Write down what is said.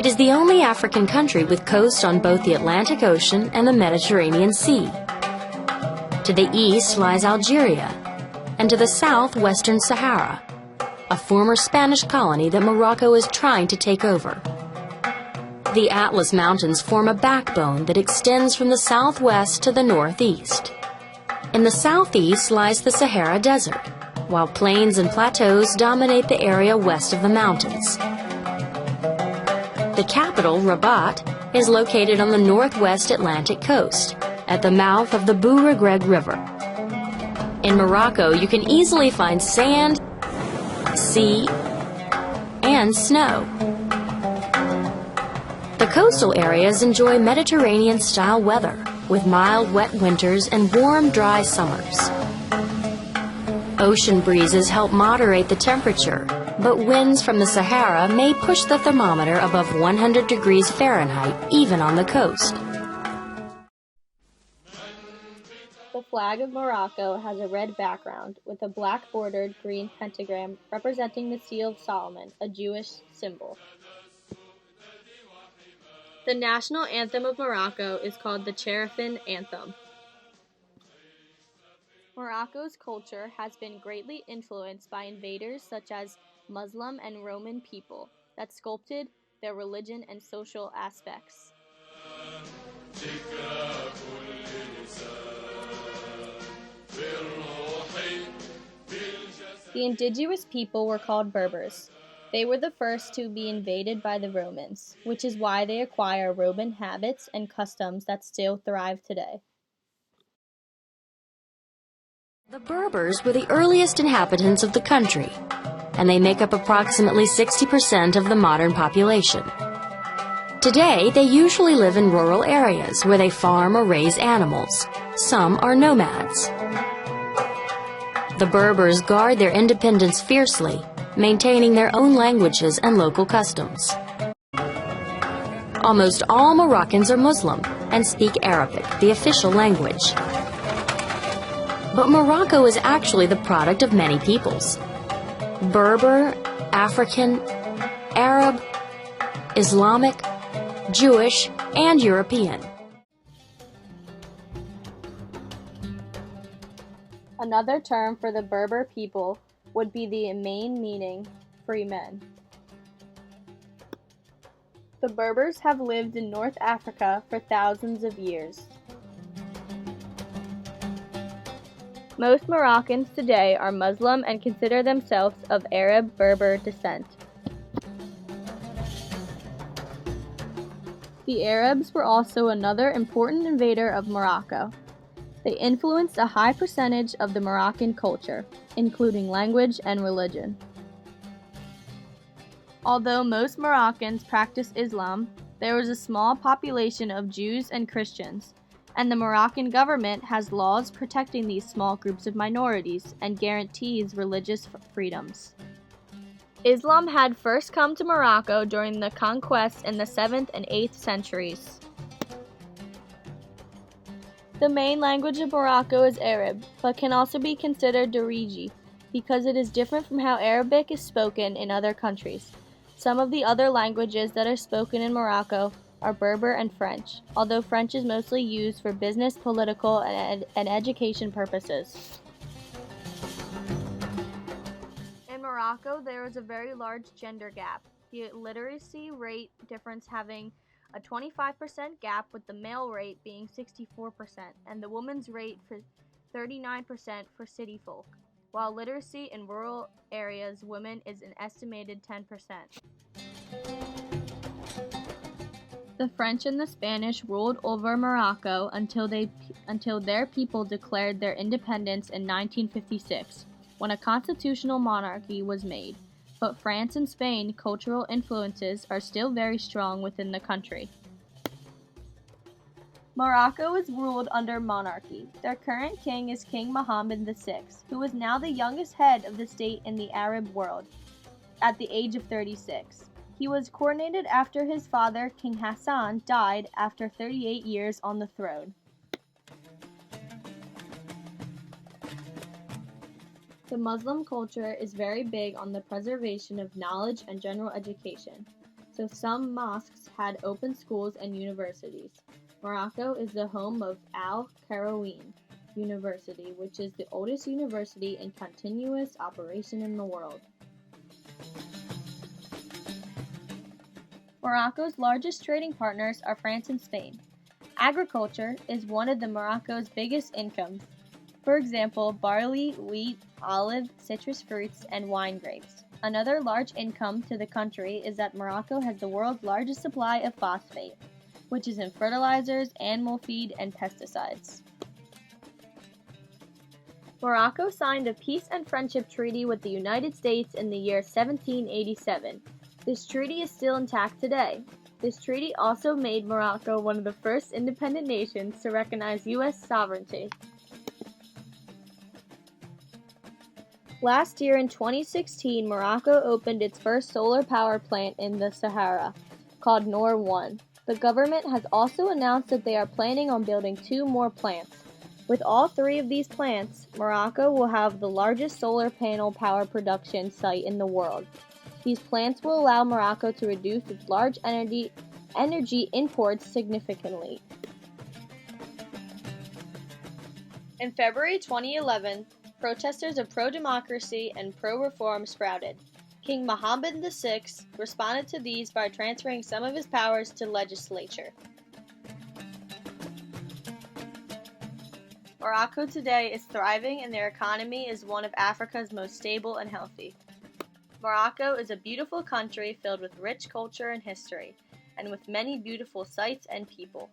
It is the only African country with coast on both the Atlantic Ocean and the Mediterranean Sea. To the east lies Algeria, and to the south, Western Sahara, a former Spanish colony that Morocco is trying to take over. The Atlas Mountains form a backbone that extends from the southwest to the northeast. In the southeast lies the Sahara Desert, while plains and plateaus dominate the area west of the mountains. The capital, Rabat, is located on the northwest Atlantic coast, at the mouth of the Bou Regreg River. In Morocco, you can easily find sand, sea, and snow. The coastal areas enjoy Mediterranean-style weather, with mild, wet winters and warm, dry summers. Ocean breezes help moderate the temperature, but winds from the Sahara may push the thermometer above 100 degrees Fahrenheit, even on the coast. The flag of Morocco has a red background with a black-bordered green pentagram representing the Seal of Solomon, a Jewish symbol. The national anthem of Morocco is called the Cherifin Anthem. Morocco's culture has been greatly influenced by invaders such as Muslim and Roman people that sculpted their religion and social aspects. The indigenous people were called Berbers. They were the first to be invaded by the Romans, which is why they acquire Roman habits and customs that still thrive today. The Berbers were the earliest inhabitants of the country, and they make up approximately 60% of the modern population. Today, they usually live in rural areas where they farm or raise animals. Some are nomads. The Berbers guard their independence fiercely, maintaining their own languages and local customs. Almost all Moroccans are Muslim and speak Arabic, the official language. But Morocco is actually the product of many peoples: Berber, African, Arab, Islamic, Jewish, and European. Another term for the Berber people would be the main meaning, free men. The Berbers have lived in North Africa for thousands of years. Most Moroccans today are Muslim and consider themselves of Arab Berber descent. The Arabs were also another important invader of Morocco. They influenced a high percentage of the Moroccan culture, including language and religion. Although most Moroccans practice Islam, there is a small population of Jews and Christians, and the Moroccan government has laws protecting these small groups of minorities and guarantees religious freedoms. Islam had first come to Morocco during the conquest in the 7th and 8th centuries. The main language of Morocco is Arab, but can also be considered Dariji, because it is different from how Arabic is spoken in other countries. Some of the other languages that are spoken in Morocco are Berber and French, although French is mostly used for business, political, and education purposes. In Morocco, there is a very large gender gap, the literacy rate difference having a 25% gap, with the male rate being 64% and the woman's rate for 39% for city folk, while literacy in rural areas women is an estimated 10%. The French and the Spanish ruled over Morocco until their people declared their independence in 1956, when a constitutional monarchy was made. But France and Spain cultural influences are still very strong within the country. Morocco is ruled under monarchy. Their current king is King Mohammed VI, who is now the youngest head of the state in the Arab world, at the age of 36. He was coronated after his father, King Hassan, died after 38 years on the throne. The Muslim culture is very big on the preservation of knowledge and general education. so some mosques had open schools and universities. Morocco is the home of Al Qarawiyyin University, which is the oldest university in continuous operation in the world. Morocco's largest trading partners are France and Spain. Agriculture is one of Morocco's biggest incomes. For example, barley, wheat, olive, citrus fruits, and wine grapes. Another large income to the country is that Morocco has the world's largest supply of phosphate, which is in fertilizers, animal feed, and pesticides. Morocco signed a peace and friendship treaty with the United States in the year 1787. This treaty is still intact today. This treaty also made Morocco one of the first independent nations to recognize U.S. sovereignty. Last year in 2016, Morocco opened its first solar power plant in the Sahara, called Noor 1. The government has also announced that they are planning on building 2 more plants. With all 3 of these plants, Morocco will have the largest solar panel power production site in the world. These plants will allow Morocco to reduce its large energy imports significantly. In February 2011, protesters of pro-democracy and pro-reform sprouted. King Mohammed VI responded to these by transferring some of his powers to legislature. Morocco today is thriving and their economy is one of Africa's most stable and healthy. Morocco is a beautiful country filled with rich culture and history, and with many beautiful sights and people.